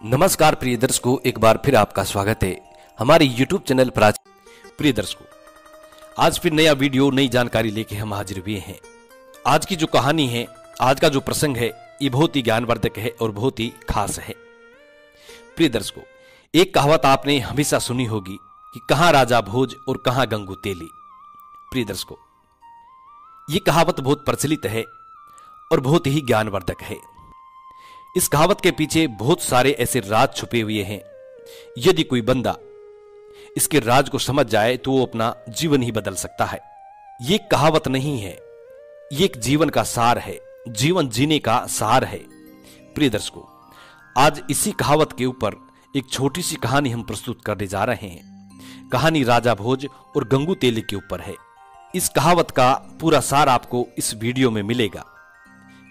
नमस्कार प्रिय दर्शकों, एक बार फिर आपका स्वागत है हमारे YouTube चैनल पर। प्रिय दर्शकों, आज फिर नया वीडियो, नई जानकारी लेके हम हाजिर हुए हैं। आज की जो कहानी है, आज का जो प्रसंग है, ये बहुत ही ज्ञानवर्धक है और बहुत ही खास है। प्रिय दर्शकों, एक कहावत आपने हमेशा सुनी होगी कि कहां राजा भोज और कहां गंगू तेली। प्रिय दर्शकों, ये कहावत बहुत प्रचलित है और बहुत ही ज्ञानवर्धक है। इस कहावत के पीछे बहुत सारे ऐसे राज छुपे हुए हैं। यदि कोई बंदा इसके राज को समझ जाए तो वो अपना जीवन ही बदल सकता है। ये कहावत नहीं है, ये एक जीवन का सार है, जीवन जीने का सार है। प्रिय दर्शकों, आज इसी कहावत के ऊपर एक छोटी सी कहानी हम प्रस्तुत करने जा रहे हैं। कहानी राजा भोज और गंगू तेली के ऊपर है। इस कहावत का पूरा सार आपको इस वीडियो में मिलेगा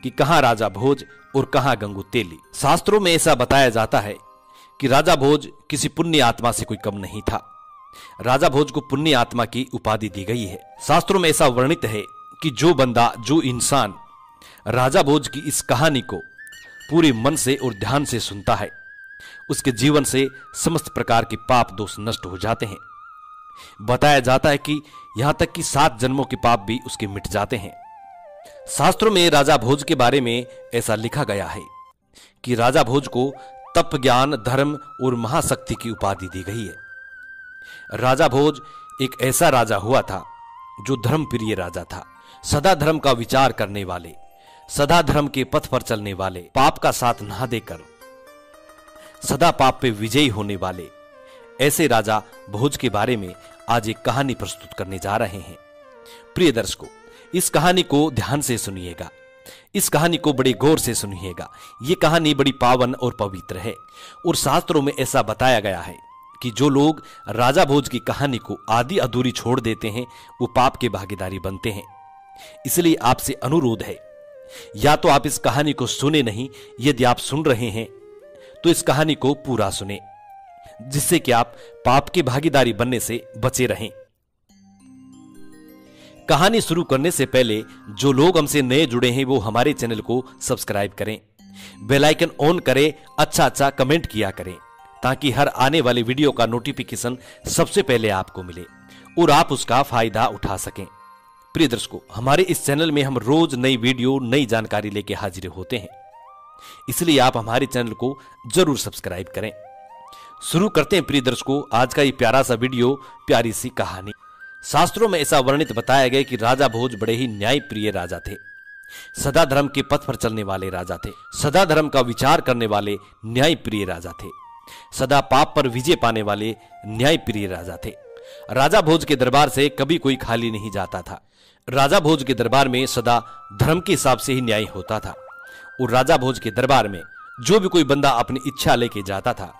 कि कहां राजा भोज और कहां गंगू तेली। शास्त्रों में ऐसा बताया जाता है कि राजा भोज किसी पुण्य आत्मा से कोई कम नहीं था। राजा भोज को पुण्य आत्मा की उपाधि दी गई है। शास्त्रों में ऐसा वर्णित है कि जो बंदा, जो इंसान राजा भोज की इस कहानी को पूरे मन से और ध्यान से सुनता है, उसके जीवन से समस्त प्रकार के पाप दोष नष्ट हो जाते हैं। बताया जाता है कि यहां तक कि 7 जन्मों के पाप भी उसके मिट जाते हैं। शास्त्रों में राजा भोज के बारे में ऐसा लिखा गया है कि राजा भोज को तप, ज्ञान, धर्म और महाशक्ति की उपाधि दी गई है। राजा भोज एक ऐसा राजा हुआ था जो धर्म प्रिय राजा था, सदा धर्म का विचार करने वाले, सदा धर्म के पथ पर चलने वाले, पाप का साथ ना देकर सदा पाप पे विजयी होने वाले ऐसे राजा भोज के बारे में आज एक कहानी प्रस्तुत करने जा रहे हैं। प्रिय दर्शकों, इस कहानी को ध्यान से सुनिएगा, इस कहानी को बड़े गौर से सुनिएगा। ये कहानी बड़ी पावन और पवित्र है और शास्त्रों में ऐसा बताया गया है कि जो लोग राजा भोज की कहानी को आधी अधूरी छोड़ देते हैं वो पाप के भागीदारी बनते हैं। इसलिए आपसे अनुरोध है, या तो आप इस कहानी को सुने नहीं, यदि आप सुन रहे हैं तो इस कहानी को पूरा सुने, जिससे कि आप पाप के भागीदारी बनने से बचे रहें। कहानी शुरू करने से पहले जो लोग हमसे नए जुड़े हैं वो हमारे चैनल को सब्सक्राइब करें, बेल आइकन ऑन करें, अच्छा कमेंट किया करें, ताकि हर आने वाले वीडियो का नोटिफिकेशन सबसे पहले आपको मिले और आप उसका फायदा उठा सकें। प्रिय दर्शकों, हमारे इस चैनल में हम रोज नई वीडियो, नई जानकारी लेके हाजिर होते हैं, इसलिए आप हमारे चैनल को जरूर सब्सक्राइब करें। शुरू करते हैं प्रिय दर्शकों आज का ये प्यारा सा वीडियो, प्यारी सी कहानी। शास्त्रों में ऐसा वर्णित बताया गया कि राजा भोज बड़े ही न्याय प्रिय राजा थे, सदा धर्म के पथ पर चलने वाले राजा थे, सदा धर्म का विचार करने वाले न्याय प्रिय राजा थे, सदा पाप पर विजय पाने वाले न्याय प्रिय राजा थे। राजा भोज के दरबार से कभी कोई खाली नहीं जाता था। राजा भोज के दरबार में सदा धर्म के हिसाब से ही न्याय होता था और राजा भोज के दरबार में जो भी कोई बंदा अपनी इच्छा लेके जाता था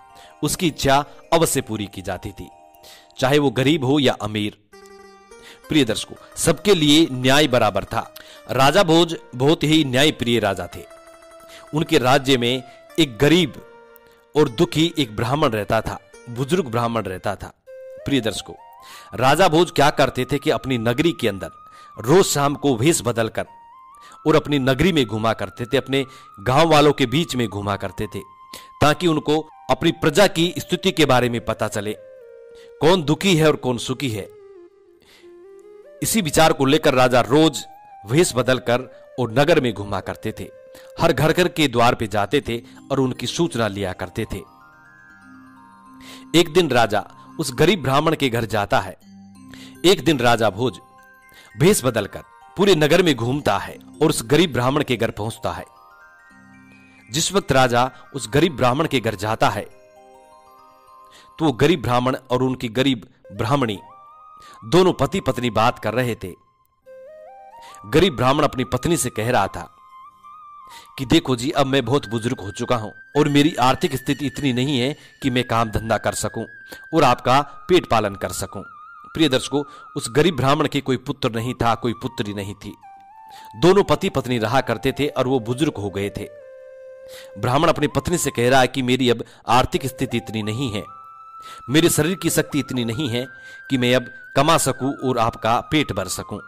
उसकी इच्छा अवश्य पूरी की जाती थी, चाहे वो गरीब हो या अमीर। प्रिय दर्शकों, सबके लिए न्याय बराबर था। राजा भोज बहुत ही न्याय प्रिय राजा थे। उनके राज्य में एक गरीब और दुखी एक ब्राह्मण रहता था, बुजुर्ग ब्राह्मण रहता था। प्रिय दर्शकों, राजा भोज क्या करते थे कि अपनी नगरी के अंदर रोज शाम को वेश बदलकर और अपनी नगरी में घुमा करते थे, अपने गांव वालों के बीच में घुमा करते थे, ताकि उनको अपनी प्रजा की स्थिति के बारे में पता चले, कौन दुखी है और कौन सुखी है। इसी विचार को लेकर राजा रोज वेश बदलकर और नगर में घुमा करते थे, हर घर घर के द्वार पे जाते थे और उनकी सूचना लिया करते थे। एक दिन राजा उस गरीब ब्राह्मण के घर जाता है। एक दिन राजा भोज वेश बदलकर पूरे नगर में घूमता है और उस गरीब ब्राह्मण के घर पहुंचता है। जिस वक्त राजा उस गरीब ब्राह्मण के घर जाता है तो वो गरीब ब्राह्मण और उनकी गरीब ब्राह्मणी दोनों पति पत्नी बात कर रहे थे। गरीब ब्राह्मण अपनी पत्नी से कह रहा था कि देखो जी, अब मैं बहुत बुजुर्ग हो चुका हूं और मेरी आर्थिक स्थिति इतनी नहीं है कि मैं काम धंधा कर सकूं और आपका पेट पालन कर सकूं। प्रिय दर्शकों, उस गरीब ब्राह्मण के कोई पुत्र नहीं था, कोई पुत्री नहीं थी। दोनों पति पत्नी रहा करते थे और वो बुजुर्ग हो गए थे। ब्राह्मण अपनी पत्नी से कह रहा है कि मेरी अब आर्थिक स्थिति इतनी नहीं है, मेरे शरीर की शक्ति इतनी नहीं है कि मैं अब कमा सकूं और आपका पेट भर सकूं।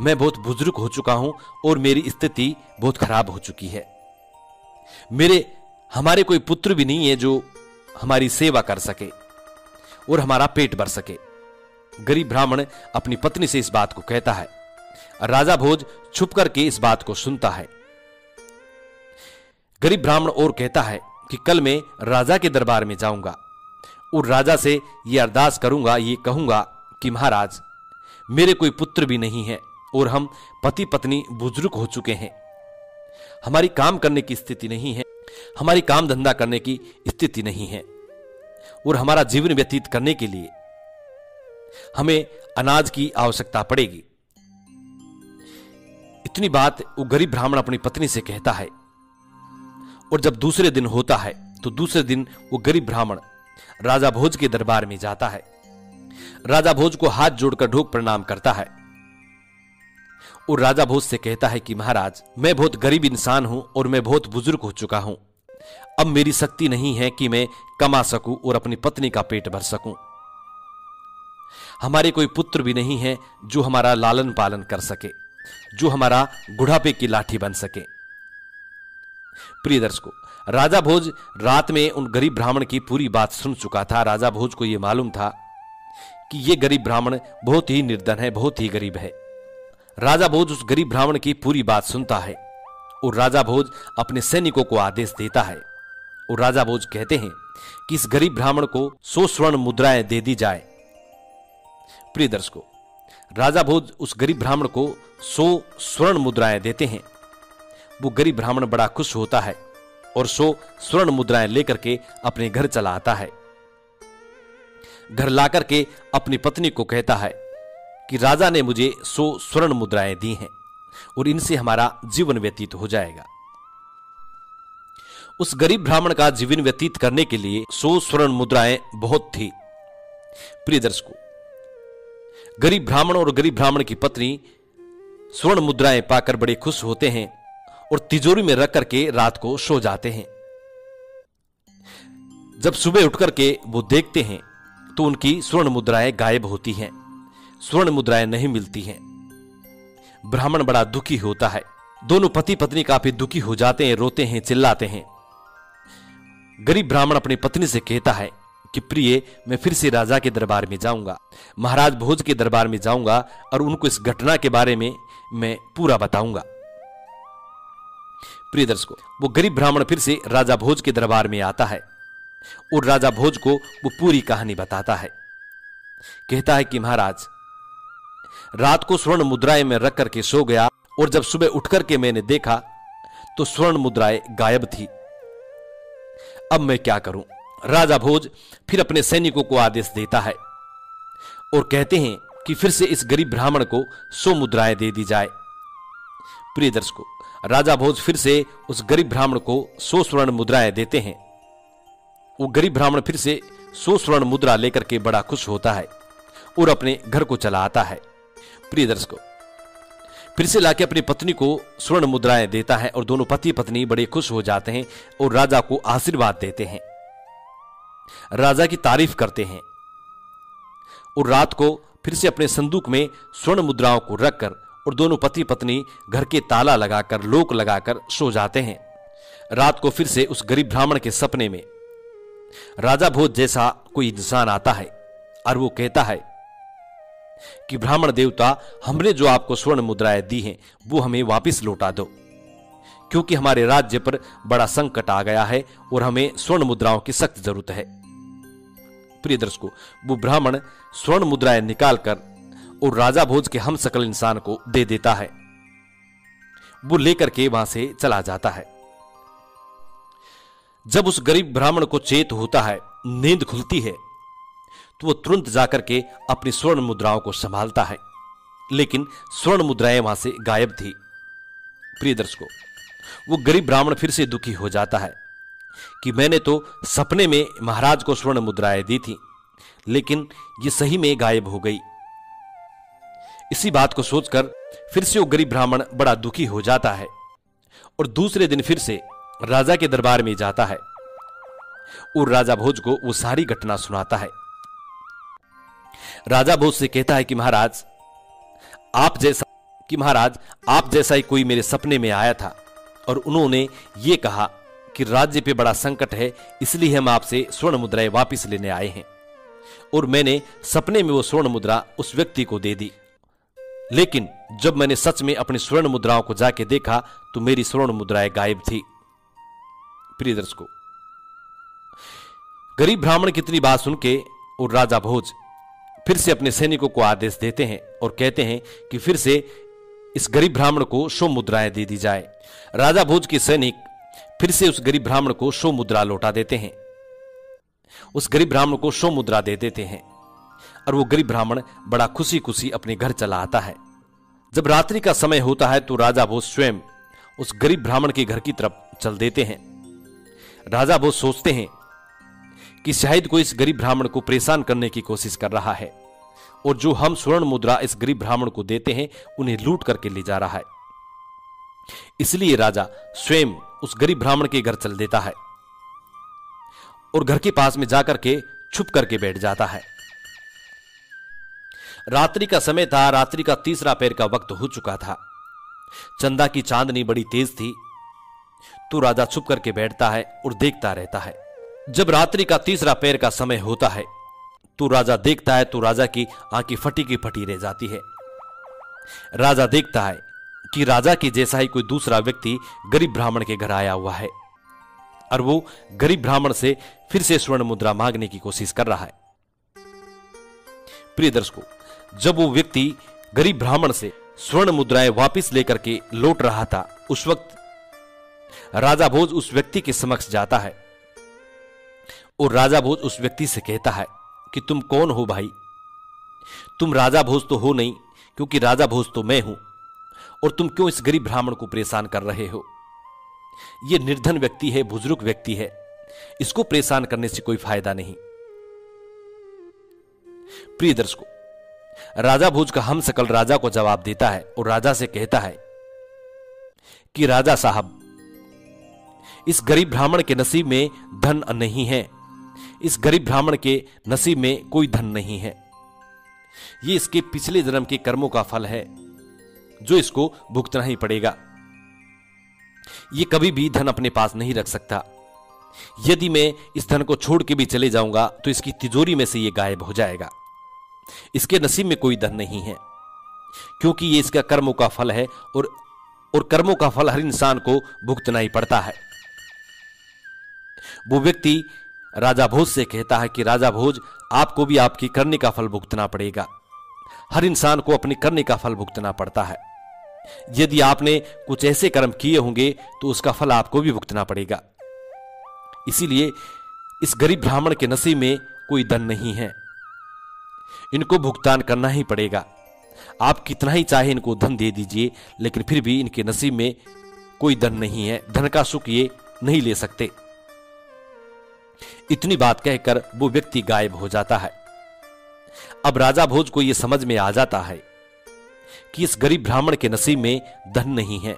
मैं बहुत बुजुर्ग हो चुका हूं और मेरी स्थिति बहुत खराब हो चुकी है। हमारे कोई पुत्र भी नहीं है जो हमारी सेवा कर सके और हमारा पेट भर सके। गरीब ब्राह्मण अपनी पत्नी से इस बात को कहता है। राजा भोज छुप करके इस बात को सुनता है। गरीब ब्राह्मण और कहता है कि कल मैं राजा के दरबार में जाऊंगा और राजा से यह अरदास करूंगा, ये कहूंगा कि महाराज, मेरे कोई पुत्र भी नहीं है और हम पति पत्नी बुजुर्ग हो चुके हैं। हमारी काम करने की स्थिति नहीं है, हमारी काम धंधा करने की स्थिति नहीं है और हमारा जीवन व्यतीत करने के लिए हमें अनाज की आवश्यकता पड़ेगी। इतनी बात वो गरीब ब्राह्मण अपनी पत्नी से कहता है। और जब दूसरे दिन होता है तो दूसरे दिन वो गरीब ब्राह्मण राजा भोज के दरबार में जाता है। राजा भोज को हाथ जोड़कर ढोक प्रणाम करता है और राजा भोज से कहता है कि महाराज, मैं बहुत गरीब इंसान हूं और मैं बहुत बुजुर्ग हो चुका हूं। अब मेरी शक्ति नहीं है कि मैं कमा सकूं और अपनी पत्नी का पेट भर सकूं। हमारे कोई पुत्र भी नहीं है जो हमारा लालन पालन कर सके, जो हमारा बुढ़ापे की लाठी बन सके। प्रिय दर्शकों, राजा भोज रात में उन गरीब ब्राह्मण की पूरी बात सुन चुका था। राजा भोज को यह मालूम था कि यह गरीब ब्राह्मण बहुत ही निर्धन है, बहुत ही गरीब है। राजा भोज उस गरीब ब्राह्मण की पूरी बात सुनता है और राजा भोज अपने सैनिकों को आदेश देता है। और राजा भोज कहते हैं कि इस गरीब ब्राह्मण को 100 स्वर्ण मुद्राएं दे दी जाए। प्रिय दर्शकों, राजा भोज उस गरीब ब्राह्मण को 100 स्वर्ण मुद्राएं देते हैं। वो गरीब ब्राह्मण बड़ा खुश होता है और 100 स्वर्ण मुद्राएं लेकर के अपने घर चला आता है। घर लाकर के अपनी पत्नी को कहता है कि राजा ने मुझे 100 स्वर्ण मुद्राएं दी हैं और इनसे हमारा जीवन व्यतीत हो जाएगा। उस गरीब ब्राह्मण का जीवन व्यतीत करने के लिए 100 स्वर्ण मुद्राएं बहुत थी। प्रिय दर्शकों, गरीब ब्राह्मण और गरीब ब्राह्मण की पत्नी स्वर्ण मुद्राएं पाकर बड़े खुश होते हैं और तिजोरी में रख करके रात को सो जाते हैं। जब सुबह उठ करके वो देखते हैं तो उनकी स्वर्ण मुद्राएं गायब होती हैं, स्वर्ण मुद्राएं नहीं मिलती हैं। ब्राह्मण बड़ा दुखी होता है। दोनों पति पत्नी काफी दुखी हो जाते हैं, रोते हैं, चिल्लाते हैं। गरीब ब्राह्मण अपनी पत्नी से कहता है कि प्रिय, मैं फिर से राजा के दरबार में जाऊंगा, महाराज भोज के दरबार में जाऊंगा और उनको इस घटना के बारे में मैं पूरा बताऊंगा। प्रिय दर्शकों, वो गरीब ब्राह्मण फिर से राजा भोज के दरबार में आता है और राजा भोज को वो पूरी कहानी बताता है। कहता है कि महाराज, रात को स्वर्ण मुद्राएं में रख करके सो गया और जब सुबह उठ करके मैंने देखा तो स्वर्ण मुद्राएं गायब थी। अब मैं क्या करूं? राजा भोज फिर अपने सैनिकों को आदेश देता है और कहते हैं कि फिर से इस गरीब ब्राह्मण को 100 मुद्राएं दे दी जाए। प्रिय दर्शकों, राजा भोज फिर से उस गरीब ब्राह्मण को 100 स्वर्ण मुद्राएं देते हैं। वो गरीब ब्राह्मण फिर से 100 स्वर्ण मुद्रा लेकर के बड़ा खुश होता है और अपने घर को चला आता है। प्रिय दर्शकों, फिर से लाके अपनी पत्नी को स्वर्ण मुद्राएं देता है और दोनों पति पत्नी बड़े खुश हो जाते हैं और राजा को आशीर्वाद देते हैं, राजा की तारीफ करते हैं। और रात को फिर से अपने संदूक में स्वर्ण मुद्राओं को रखकर और दोनों पति पत्नी घर के ताला लगाकर, लोक लगाकर सो जाते हैं। रात को फिर से उस गरीब ब्राह्मण के सपने में राजा भोज जैसा कोई इंसान आता है और वो कहता है कि ब्राह्मण देवता, हमने जो आपको स्वर्ण मुद्राएं दी हैं वो हमें वापस लौटा दो, क्योंकि हमारे राज्य पर बड़ा संकट आ गया है और हमें स्वर्ण मुद्राओं की सख्त जरूरत है। प्रिय दर्शकों, वो ब्राह्मण स्वर्ण मुद्राएं निकालकर और राजा भोज के हम सकल इंसान को दे देता है। वो लेकर के वहां से चला जाता है। जब उस गरीब ब्राह्मण को चेत होता है, नींद खुलती है, तो वो तुरंत जाकर के अपनी स्वर्ण मुद्राओं को संभालता है, लेकिन स्वर्ण मुद्राएं वहां से गायब थी। प्रिय दर्शकों, वो गरीब ब्राह्मण फिर से दुखी हो जाता है कि मैंने तो सपने में महाराज को स्वर्ण मुद्राएं दी थी, लेकिन ये सही में गायब हो गई। इसी बात को सोचकर फिर से वो गरीब ब्राह्मण बड़ा दुखी हो जाता है और दूसरे दिन फिर से राजा के दरबार में जाता है और राजा भोज को वो सारी घटना सुनाता है। राजा भोज से कहता है कि महाराज आप जैसा ही कोई मेरे सपने में आया था और उन्होंने ये कहा कि राज्य पे बड़ा संकट है, इसलिए हम आपसे स्वर्ण मुद्राएं वापस लेने आए हैं। और मैंने सपने में वो स्वर्ण मुद्रा उस व्यक्ति को दे दी, लेकिन जब मैंने सच में अपनी स्वर्ण मुद्राओं को जाके देखा तो मेरी स्वर्ण मुद्राएं गायब थी। प्रिय दर्शकों, गरीब ब्राह्मण की इतनी बात सुन के और राजा भोज फिर से अपने सैनिकों को आदेश देते हैं और कहते हैं कि फिर से इस गरीब ब्राह्मण को 100 मुद्राएं दे दी जाए। राजा भोज के सैनिक फिर से उस गरीब ब्राह्मण को 100 मुद्रा लौटा देते हैं। उस गरीब ब्राह्मण को 100 मुद्रा दे देते हैं और वो गरीब ब्राह्मण बड़ा खुशी खुशी अपने घर चला आता है। जब रात्रि का समय होता है तो राजा भोज स्वयं उस गरीब ब्राह्मण के घर की तरफ चल देते हैं। राजा भोज सोचते हैं कि शायद कोई इस गरीब ब्राह्मण को परेशान करने की कोशिश कर रहा है और जो हम स्वर्ण मुद्रा इस गरीब ब्राह्मण को देते हैं उन्हें लूट करके ले जा रहा है। इसलिए राजा स्वयं उस गरीब ब्राह्मण के घर चल देता है और घर के पास में जाकर के छुप करके बैठ जाता है। रात्रि का समय था, रात्रि का तीसरा पहर का वक्त हो चुका था। चंदा की चांदनी बड़ी तेज थी, तो राजा छुप करके बैठता है और देखता रहता है। जब रात्रि का तीसरा पहर का समय होता है तो राजा देखता है तो राजा की आंखें फटी की फटी रह जाती है। राजा देखता है कि राजा के जैसा ही कोई दूसरा व्यक्ति गरीब ब्राह्मण के घर आया हुआ है और वो गरीब ब्राह्मण से फिर से स्वर्ण मुद्रा मांगने की कोशिश कर रहा है। प्रिय दर्शकों, जब वो व्यक्ति गरीब ब्राह्मण से स्वर्ण मुद्राएं वापस लेकर के लौट रहा था, उस वक्त राजा भोज उस व्यक्ति के समक्ष जाता है और राजा भोज उस व्यक्ति से कहता है कि तुम कौन हो भाई? तुम राजा भोज तो हो नहीं, क्योंकि राजा भोज तो मैं हूं, और तुम क्यों इस गरीब ब्राह्मण को परेशान कर रहे हो? यह निर्धन व्यक्ति है, बुजुर्ग व्यक्ति है, इसको परेशान करने से कोई फायदा नहीं। प्रिय दर्शकों, राजा भोज का हम सकल राजा को जवाब देता है और राजा से कहता है कि राजा साहब, इस गरीब ब्राह्मण के नसीब में धन नहीं है, इस गरीब ब्राह्मण के नसीब में कोई धन नहीं है। ये इसके पिछले जन्म के कर्मों का फल है जो इसको भुगतना ही पड़ेगा। ये कभी भी धन अपने पास नहीं रख सकता। यदि मैं इस धन को छोड़ के भी चले जाऊंगा तो इसकी तिजोरी में से ये गायब हो जाएगा। इसके नसीब में कोई धन नहीं है, क्योंकि ये इसका कर्मों का फल है और कर्मों का फल हर इंसान को भुगतना ही पड़ता है। वो व्यक्ति राजा भोज से कहता है कि राजा भोज, आपको भी आपकी करने का फल भुगतना पड़ेगा। हर इंसान को अपने करने का फल भुगतना पड़ता है। यदि आपने कुछ ऐसे कर्म किए होंगे तो उसका फल आपको भी भुगतना पड़ेगा। इसीलिए इस गरीब ब्राह्मण के नसीब में कोई धन नहीं है, इनको भुगतान करना ही पड़ेगा। आप कितना ही चाहे इनको धन दे दीजिए, लेकिन फिर भी इनके नसीब में कोई धन नहीं है, धन का सुख ये नहीं ले सकते। इतनी बात कहकर वो व्यक्ति गायब हो जाता है। अब राजा भोज को यह समझ में आ जाता है कि इस गरीब ब्राह्मण के नसीब में धन नहीं है,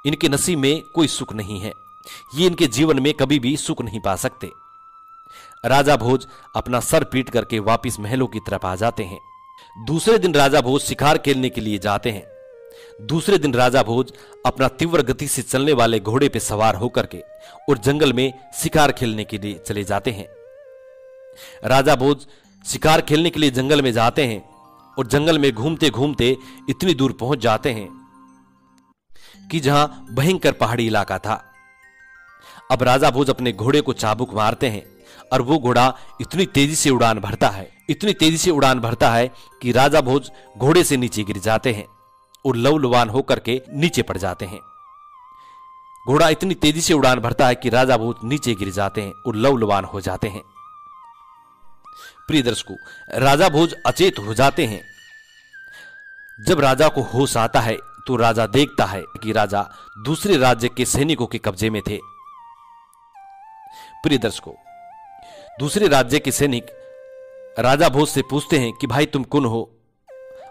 इनके नसीब में कोई सुख नहीं है, ये इनके जीवन में कभी भी सुख नहीं पा सकते। राजा भोज अपना सर पीट करके वापिस महलों की तरफ आ जाते हैं। दूसरे दिन राजा भोज शिकार खेलने के लिए जाते हैं। दूसरे दिन राजा भोज अपना तीव्र गति से चलने वाले घोड़े पर सवार होकर के और जंगल में शिकार खेलने के लिए चले जाते हैं। राजा भोज शिकार खेलने के लिए जंगल में जाते हैं और जंगल में घूमते घूमते इतनी दूर पहुंच जाते हैं कि जहां भयंकर पहाड़ी इलाका था। अब राजा भोज अपने घोड़े को चाबुक मारते हैं और वो घोड़ा इतनी तेजी से उड़ान भरता है, इतनी तेजी से उड़ान भरता है कि राजा भोज घोड़े से नीचे गिर जाते हैं और लवलवान होकर के नीचे पड़ जाते हैं। घोड़ा इतनी तेजी से उड़ान भरता है कि राजा भोज नीचे गिर जाते हैं और लवलवान हो जाते हैं। प्रिय दर्शकों, राजा भोज अचेत हो जाते हैं। जब राजा को होश आता है तो राजा देखता है कि राजा दूसरे राज्य के सैनिकों के कब्जे में थे। प्रिय दर्शकों, दूसरे राज्य के सैनिक राजा भोज से पूछते हैं कि भाई तुम कौन हो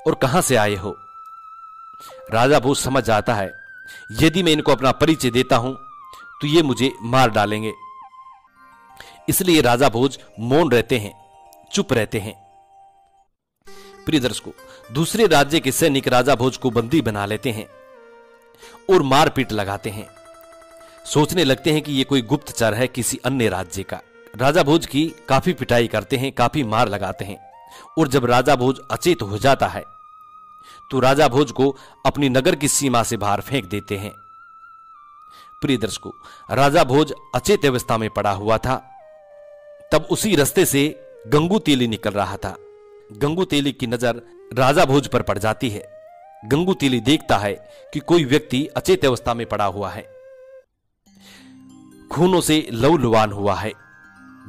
और कहां से आए हो? राजा भोज समझ जाता है यदि मैं इनको अपना परिचय देता हूं तो ये मुझे मार डालेंगे। इसलिए राजा भोज मौन रहते हैं, चुप रहते हैं। प्रिय दर्शकों, दूसरे राज्य के सैनिक राजा भोज को बंदी बना लेते हैं और मारपीट लगाते हैं। सोचने लगते हैं कि ये कोई गुप्तचर है किसी अन्य राज्य का। राजा भोज की काफी पिटाई करते हैं, काफी मार लगाते हैं, और जब राजा भोज अचेत हो जाता है तो राजा भोज को अपनी नगर की सीमा से बाहर फेंक देते हैं। प्रिय दर्शकों, राजा भोज अचेत अवस्था में पड़ा हुआ था। तब उसी रास्ते से गंगू तेली निकल रहा था। गंगू तेली की नजर राजा भोज पर पड़ जाती है। गंगू तेली देखता है कि कोई व्यक्ति अचेत अवस्था में पड़ा हुआ है, खूनों से लहूलुहान हुआ है।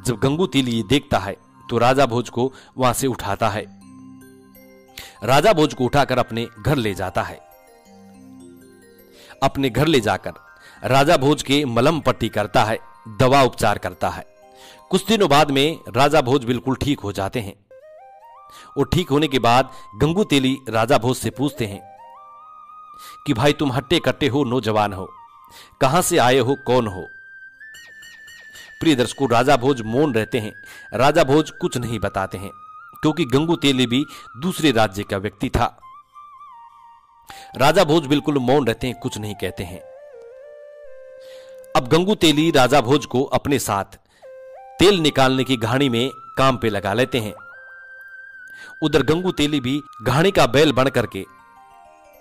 जब गंगू तेली ये देखता है तो राजा भोज को वहां से उठाता है। राजा भोज को उठाकर अपने घर ले जाता है। अपने घर ले जाकर राजा भोज के मलहम पट्टी करता है, दवा उपचार करता है। कुछ दिनों बाद में राजा भोज बिल्कुल ठीक हो जाते हैं। और ठीक होने के बाद गंगू तेली राजा भोज से पूछते हैं कि भाई तुम हट्टे कट्टे हो, नौजवान हो, कहां से आए हो, कौन हो? प्रिय दर्शकों, राजा भोज मौन रहते हैं। राजा भोज कुछ नहीं बताते हैं क्योंकि गंगू तेली भी दूसरे राज्य का व्यक्ति था। राजा भोज बिल्कुल मौन रहते हैं, कुछ नहीं कहते हैं। अब गंगू तेली राजा भोज को अपने साथ तेल निकालने की घानी में काम पे लगा लेते हैं। उधर गंगू तेली भी घानी का बैल बन करके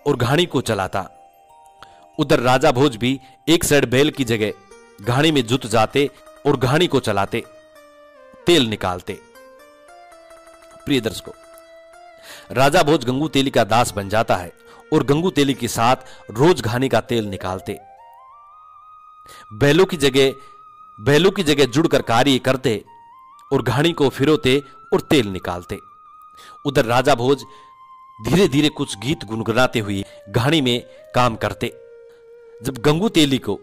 और घानी को चलाता। उधर राजा भोज भी एक साइड बैल की जगह घानी में जुट जाते और घानी को चलाते, तेल निकालते। प्रिय दर्शकों, राजा भोज गंगू तेली का दास बन जाता है और गंगू तेली के साथ रोज घानी का तेल निकालते। बैलों की जगह जुड़कर कार्य करते और घानी को फिरोते और तेल निकालते। उधर राजा भोज धीरे धीरे कुछ गीत गुनगुनाते हुए घानी में काम करते। जब गंगू तेली को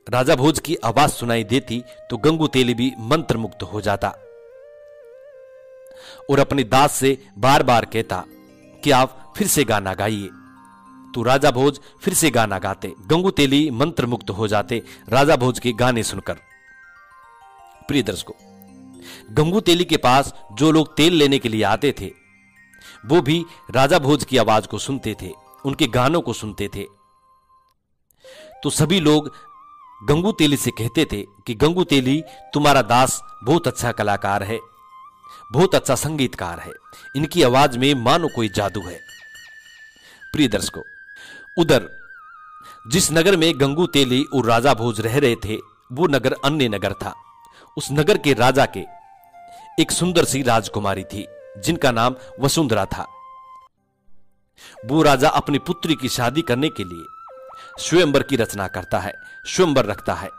राजा भोज की आवाज सुनाई देती तो गंगू तेली भी मंत्रमुग्ध हो जाता और अपने दास से बार बार कहता कि आप फिर से गाना गाइए। तो राजा भोज फिर से गाना गाते। गंगू तेली मंत्रमुग्ध हो जाते राजा भोज के गाने सुनकर। प्रिय दर्शकों, गंगू तेली के पास जो लोग तेल लेने के लिए आते थे वो भी राजा भोज की आवाज को सुनते थे, उनके गानों को सुनते थे। तो सभी लोग गंगू तेली से कहते थे कि गंगू तेली, तुम्हारा दास बहुत अच्छा कलाकार है, बहुत अच्छा संगीतकार है, इनकी आवाज में मानो कोई जादू है। प्रिय दर्शकों, उधर जिस नगर में गंगू तेली और राजा भोज रह रहे थे वो नगर अन्य नगर था। उस नगर के राजा के एक सुंदर सी राजकुमारी थी जिनका नाम वसुंधरा था। वो राजा अपनी पुत्री की शादी करने के लिए स्वयंवर की रचना करता है, स्वयंवर रखता है।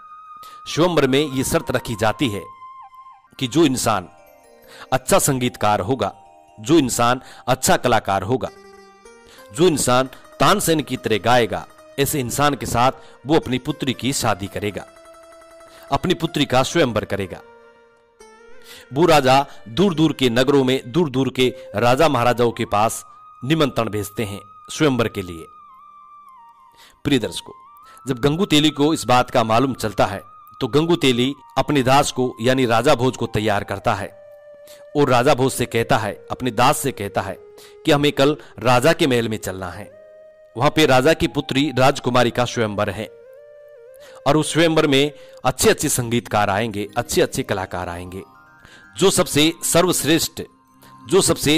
स्वयंवर में यह शर्त रखी जाती है कि जो इंसान अच्छा संगीतकार होगा, जो इंसान अच्छा कलाकार होगा, जो इंसान तानसेन की तरह गाएगा, ऐसे इंसान के साथ वो अपनी पुत्री की शादी करेगा, अपनी पुत्री का स्वयंवर करेगा। वो राजा दूर दूर के नगरों में, दूर दूर के राजा महाराजाओं के पास निमंत्रण भेजते हैं स्वयंवर के लिए। प्रिय दर्शकों, जब गंगू तेली को इस बात का मालूम चलता है तो गंगू तेली अपने दास को यानी राजा भोज को तैयार करता है और राजा भोज से कहता है, अपने दास से कहता है कि हमें कल राजा के महल में चलना है। वहां पे राजा की पुत्री राजकुमारी का स्वयंवर है और उस स्वयंवर में अच्छे अच्छे संगीतकार आएंगे, अच्छे अच्छे कलाकार आएंगे। जो सबसे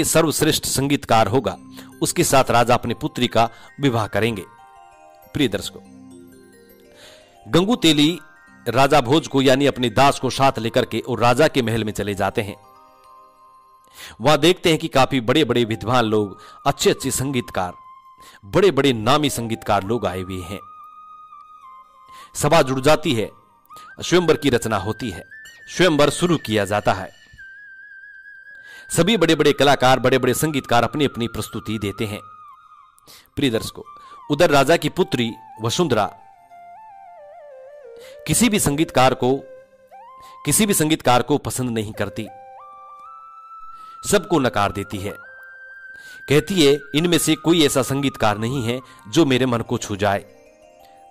सर्वश्रेष्ठ संगीतकार होगा उसके साथ राजा अपनी पुत्री का विवाह करेंगे। प्रिय दर्शकों, गंगू तेली राजा भोज को यानी अपने दास को साथ लेकर के और राजा के महल में चले जाते हैं। वहां देखते हैं कि काफी बड़े बड़े विद्वान लोग, अच्छे अच्छे संगीतकार, बड़े बड़े नामी संगीतकार लोग आए हुए हैं। सभा जुड़ जाती है, स्वयंवर की रचना होती है, स्वयंवर शुरू किया जाता है। सभी बड़े बड़े कलाकार, बड़े बड़े संगीतकार अपनी अपनी प्रस्तुति देते हैं। प्रिय दर्शकों, उधर राजा की पुत्री वसुंधरा किसी भी संगीतकार को पसंद नहीं करती, सबको नकार देती है। कहती है इनमें से कोई ऐसा संगीतकार नहीं है जो मेरे मन को छू जाए।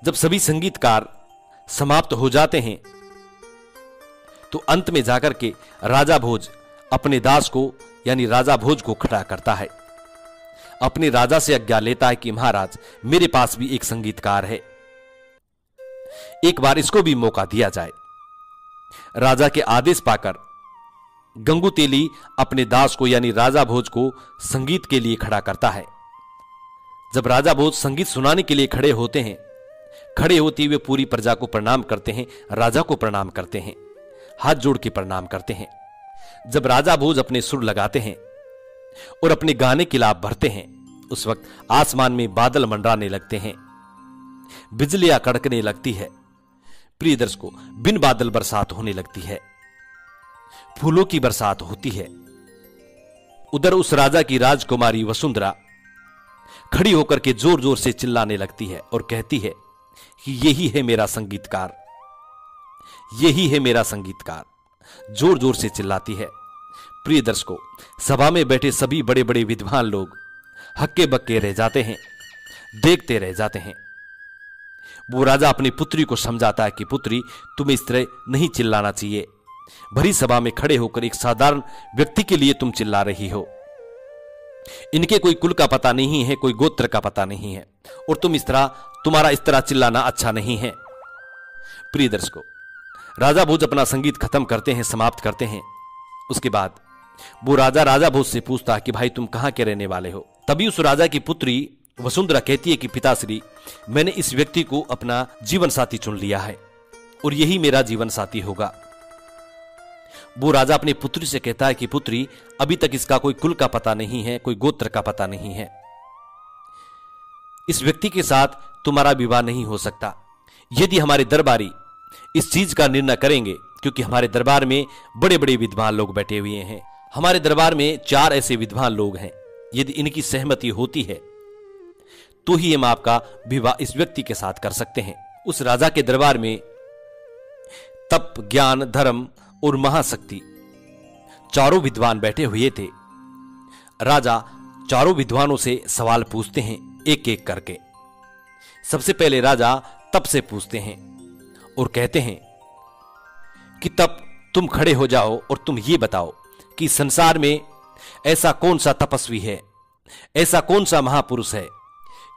जब सभी संगीतकार समाप्त हो जाते हैं तो अंत में जाकर के राजा भोज अपने दास को यानी राजा भोज को खड़ा करता है, अपने राजा से आज्ञा लेता है कि महाराज मेरे पास भी एक संगीतकार है। एक बार इसको भी मौका दिया जाए। राजा के आदेश पाकर गंगू तेली अपने दास को यानी राजा भोज को संगीत के लिए खड़ा करता है। जब राजा भोज संगीत सुनाने के लिए खड़े होते हैं, खड़े होते हुए पूरी प्रजा को प्रणाम करते हैं, राजा को प्रणाम करते हैं, हाथ जोड़ के प्रणाम करते हैं। जब राजा भोज अपने सुर लगाते हैं और अपने गाने की लाभ भरते हैं, उस वक्त आसमान में बादल मंडराने लगते हैं, बिजलियां कड़कने लगती है। प्रिय दर्शकों, बिन बादल बरसात होने लगती है, फूलों की बरसात होती है। उधर उस राजा की राजकुमारी वसुंधरा खड़ी होकर के जोर जोर से चिल्लाने लगती है और कहती है कि यही है मेरा संगीतकार, यही है मेरा संगीतकार। जोर जोर से चिल्लाती है। प्रिय दर्शकों, सभा में बैठे सभी बड़े बड़े विद्वान लोग हक्के बक्के रह जाते हैं, देखते रह जाते हैं। वो राजा अपनी पुत्री को समझाता है कि पुत्री, तुम्हें इस तरह नहीं चिल्लाना चाहिए। भरी सभा में खड़े होकर एक साधारण व्यक्ति के लिए तुम चिल्ला रही हो। इनके कोई कुल का पता नहीं है, कोई गोत्र का पता नहीं है, और तुम्हारा इस तरह चिल्लाना अच्छा नहीं है। प्रिय दर्शकों, राजा भोज अपना संगीत खत्म करते हैं, समाप्त करते हैं। उसके बाद वो राजा भोज से पूछता है कि भाई तुम कहां के रहने वाले हो। तभी उस राजा की पुत्री वसुंधरा कहती है कि पिताश्री, मैंने इस व्यक्ति को अपना जीवन साथी चुन लिया है और यही मेरा जीवन साथी होगा। वो राजा अपनी पुत्री से कहता है कि पुत्री, अभी तक इसका कोई कुल का पता नहीं है, कोई गोत्र का पता नहीं है। इस व्यक्ति के साथ तुम्हारा विवाह नहीं हो सकता। यदि हमारे दरबारी इस चीज का निर्णय करेंगे, क्योंकि हमारे दरबार में बड़े बड़े विद्वान लोग बैठे हुए हैं, हमारे दरबार में 4 ऐसे विद्वान लोग हैं, यदि इनकी सहमति होती है तो ही हम आपका विवाह इस व्यक्ति के साथ कर सकते हैं। उस राजा के दरबार में तप, ज्ञान, धर्म और महाशक्ति 4 विद्वान बैठे हुए थे। राजा 4 विद्वानों से सवाल पूछते हैं एक एक करके। सबसे पहले राजा तप से पूछते हैं और कहते हैं कि तप, तुम खड़े हो जाओ और तुम ये बताओ कि संसार में ऐसा कौन सा तपस्वी है, ऐसा कौन सा महापुरुष है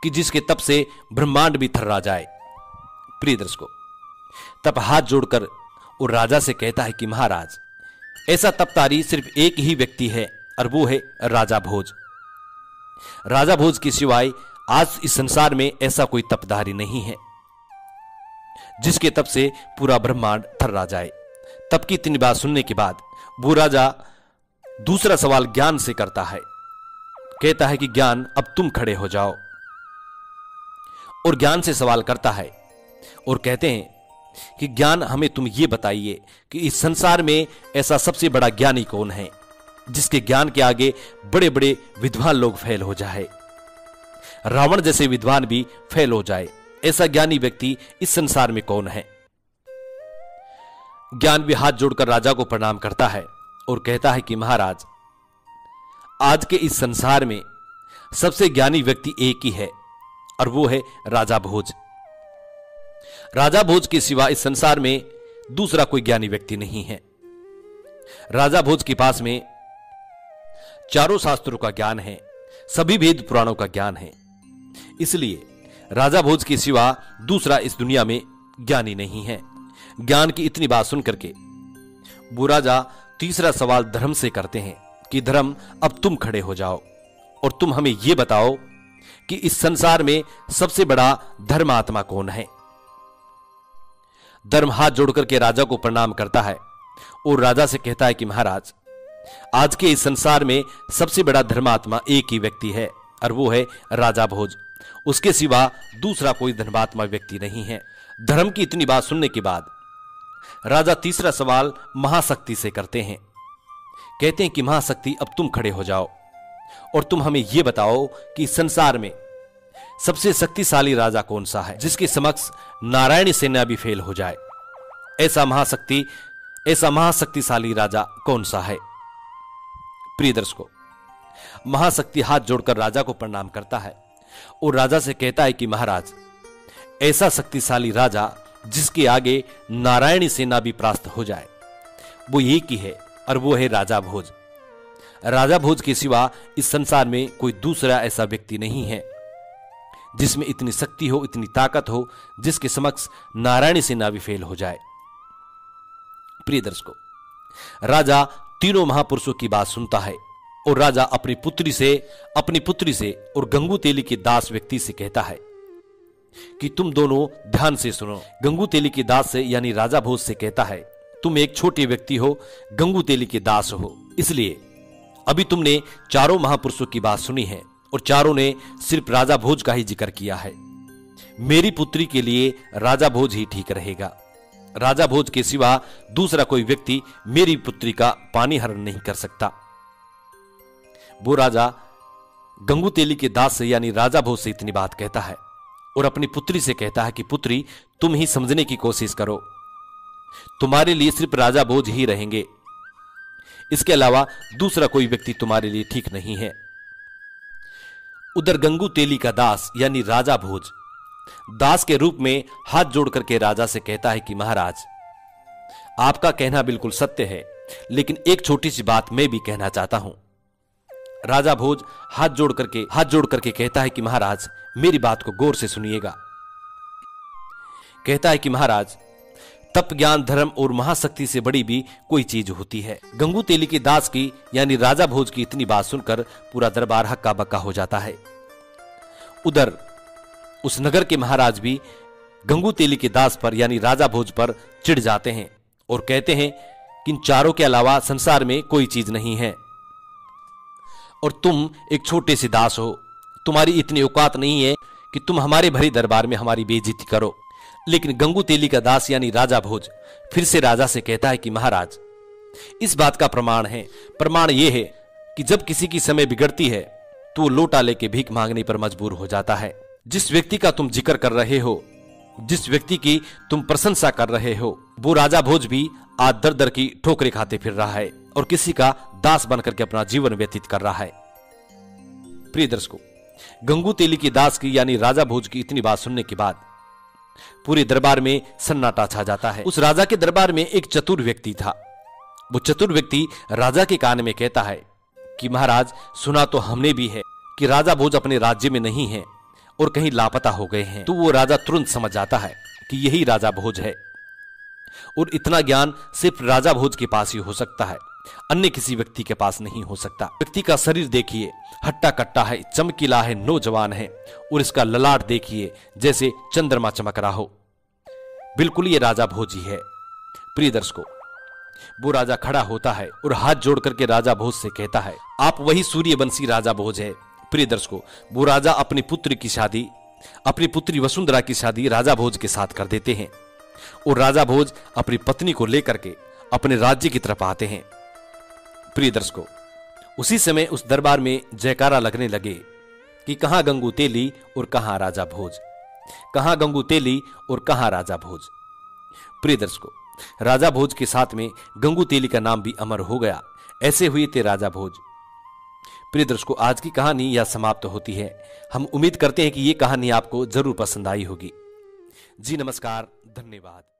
कि जिसके तप से ब्रह्मांड भी थर्रा जाए। प्रिय दर्शकों, तप हाथ जोड़कर और राजा से कहता है कि महाराज, ऐसा तपधारी सिर्फ एक ही व्यक्ति है और वो है राजा भोज। राजा भोज के सिवाय आज इस संसार में ऐसा कोई तपधारी नहीं है जिसके तप से पूरा ब्रह्मांड थर्रा जाए। तप की इतनी बात सुनने के बाद वो राजा दूसरा सवाल ज्ञान से करता है। कहता है कि ज्ञान, अब तुम खड़े हो जाओ, और ज्ञान से सवाल करता है और कहते हैं कि ज्ञान, हमें तुम ये बताइए कि इस संसार में ऐसा सबसे बड़ा ज्ञानी कौन है जिसके ज्ञान के आगे बड़े बड़े विद्वान लोग फेल हो जाए, रावण जैसे विद्वान भी फेल हो जाए। ऐसा ज्ञानी व्यक्ति इस संसार में कौन है। ज्ञान भी हाथ जोड़कर राजा को प्रणाम करता है और कहता है कि महाराज, आज के इस संसार में सबसे ज्ञानी व्यक्ति एक ही है और वो है राजा भोज। राजा भोज के सिवा इस संसार में दूसरा कोई ज्ञानी व्यक्ति नहीं है। राजा भोज के पास में 4 शास्त्रों का ज्ञान है, सभी वेद पुराणों का ज्ञान है, इसलिए राजा भोज के सिवा दूसरा इस दुनिया में ज्ञानी नहीं है। ज्ञान की इतनी बात सुन करके वो राजा तीसरा सवाल धर्म से करते हैं कि धर्म, अब तुम खड़े हो जाओ और तुम हमें यह बताओ कि इस संसार में सबसे बड़ा धर्मात्मा कौन है। धर्म हाथ जोड़कर के राजा को प्रणाम करता है और राजा से कहता है कि महाराज, आज के इस संसार में सबसे बड़ा धर्मात्मा एक ही व्यक्ति है और वो है राजा भोज। उसके सिवा दूसरा कोई धर्मात्मा व्यक्ति नहीं है। धर्म की इतनी बात सुनने के बाद राजा तीसरा सवाल महाशक्ति से करते हैं। कहते हैं कि महाशक्ति, अब तुम खड़े हो जाओ और तुम हमें यह बताओ कि संसार में सबसे शक्तिशाली राजा कौन सा है जिसके समक्ष नारायणी सेना भी फेल हो जाए। ऐसा महाशक्तिशाली राजा कौन सा है। प्रिय दर्शकों, महाशक्ति हाथ जोड़कर राजा को प्रणाम करता है और राजा से कहता है कि महाराज, ऐसा शक्तिशाली राजा जिसके आगे नारायणी सेना भी परास्त हो जाए, वो एक ही है और वो है राजा भोज। राजा भोज के सिवा इस संसार में कोई दूसरा ऐसा व्यक्ति नहीं है जिसमें इतनी शक्ति हो, इतनी ताकत हो, जिसके समक्ष नारायणी सेना भी फेल हो जाए। प्रिय दर्शकों, राजा तीनों महापुरुषों की बात सुनता है और राजा अपनी पुत्री से और गंगू तेली के दास व्यक्ति से कहता है कि तुम दोनों ध्यान से सुनो। गंगू तेली के दास से यानी राजा भोज से कहता है, तुम एक छोटे व्यक्ति हो, गंगू तेली के दास हो, इसलिए अभी तुमने चारों महापुरुषों की बात सुनी है और चारों ने सिर्फ राजा भोज का ही जिक्र किया है। मेरी पुत्री के लिए राजा भोज ही ठीक रहेगा। राजा भोज के सिवा दूसरा कोई व्यक्ति मेरी पुत्री का पानी हरण नहीं कर सकता। वो राजा गंगू तेली के दास से यानी राजा भोज से इतनी बात कहता है और अपनी पुत्री से कहता है कि पुत्री, तुम ही समझने की कोशिश करो, तुम्हारे लिए सिर्फ राजा भोज ही रहेंगे, इसके अलावा दूसरा कोई व्यक्ति तुम्हारे लिए ठीक नहीं है। उधर गंगू तेली का दास यानी राजा भोज दास के रूप में हाथ जोड़ करके राजा से कहता है कि महाराज, आपका कहना बिल्कुल सत्य है, लेकिन एक छोटी सी बात मैं भी कहना चाहता हूं। राजा भोज हाथ जोड़ करके कहता है कि महाराज, मेरी बात को गौर से सुनिएगा। कहता है कि महाराज, तप, ज्ञान, धर्म और महाशक्ति से बड़ी भी कोई चीज होती है। गंगू तेली के दास की यानी राजा भोज की इतनी बात सुनकर पूरा दरबार हक्का बक्का हो जाता है। उधर उस नगर के महाराज भी गंगू तेली के दास पर यानी राजा भोज पर चिढ़ जाते हैं और कहते हैं कि इन चारों के अलावा संसार में कोई चीज नहीं है और तुम एक छोटे से दास हो, तुम्हारी इतनी औकात नहीं है कि तुम हमारे भरी दरबार में हमारी बेइज्जती करो। लेकिन गंगू तेली का दास यानी राजा भोज फिर से राजा से कहता है कि महाराज, इस बात का प्रमाण यह है कि जब किसी की समय बिगड़ती है तो वो लोटा लेके भीख मांगने पर मजबूर हो जाता है। जिस व्यक्ति का तुम जिक्र कर रहे हो, जिस व्यक्ति की तुम प्रशंसा कर रहे हो, वो राजा भोज भी आज दर दर की ठोकरें खाते फिर रहा है और किसी का दास बनकर के अपना जीवन व्यतीत कर रहा है। प्रिय दर्शकों, गंगू तेली के दास की यानी राजा भोज की इतनी बात सुनने के बाद पूरे दरबार में सन्नाटा छा जाता है। उस राजा के दरबार में एक चतुर व्यक्ति था। वो चतुर व्यक्ति राजा के कान में कहता है कि महाराज, सुना तो हमने भी है कि राजा भोज अपने राज्य में नहीं है और कहीं लापता हो गए हैं। तो वो राजा तुरंत समझ जाता है कि यही राजा भोज है और इतना ज्ञान सिर्फ राजा भोज के पास ही हो सकता है, अन्य किसी व्यक्ति के पास नहीं हो सकता। व्यक्ति का शरीर देखिए, हट्टा कट्टा है, चमकीला है, नौजवान है और इसका ललाट देखिए जैसे चंद्रमा चमक रहा हो। बिल्कुल ये राजा भोज ही है। प्रिय दर्शकों, वो राजा खड़ा होता है और हाथ जोड़ करके राजा भोज से कहता है, आप वही सूर्यवंशी राजा भोज है। प्रिय दर्शकों, वो राजा अपनी पुत्री वसुंधरा की शादी राजा भोज के साथ कर देते हैं और राजा भोज अपनी पत्नी को लेकर के अपने राज्य की तरफ आते हैं। प्रिय दर्शकों, उसी समय उस दरबार में जयकारा लगने लगे कि कहां गंगू तेली और कहां राजा भोज, कहां गंगू तेली और कहां राजा भोज। प्रिय दर्शकों, राजा भोज के साथ में गंगू तेली का नाम भी अमर हो गया। ऐसे हुए थे राजा भोज। प्रिय दर्शकों, आज की कहानी यह समाप्त होती है। हम उम्मीद करते हैं कि यह कहानी आपको जरूर पसंद आई होगी। जी नमस्कार, धन्यवाद।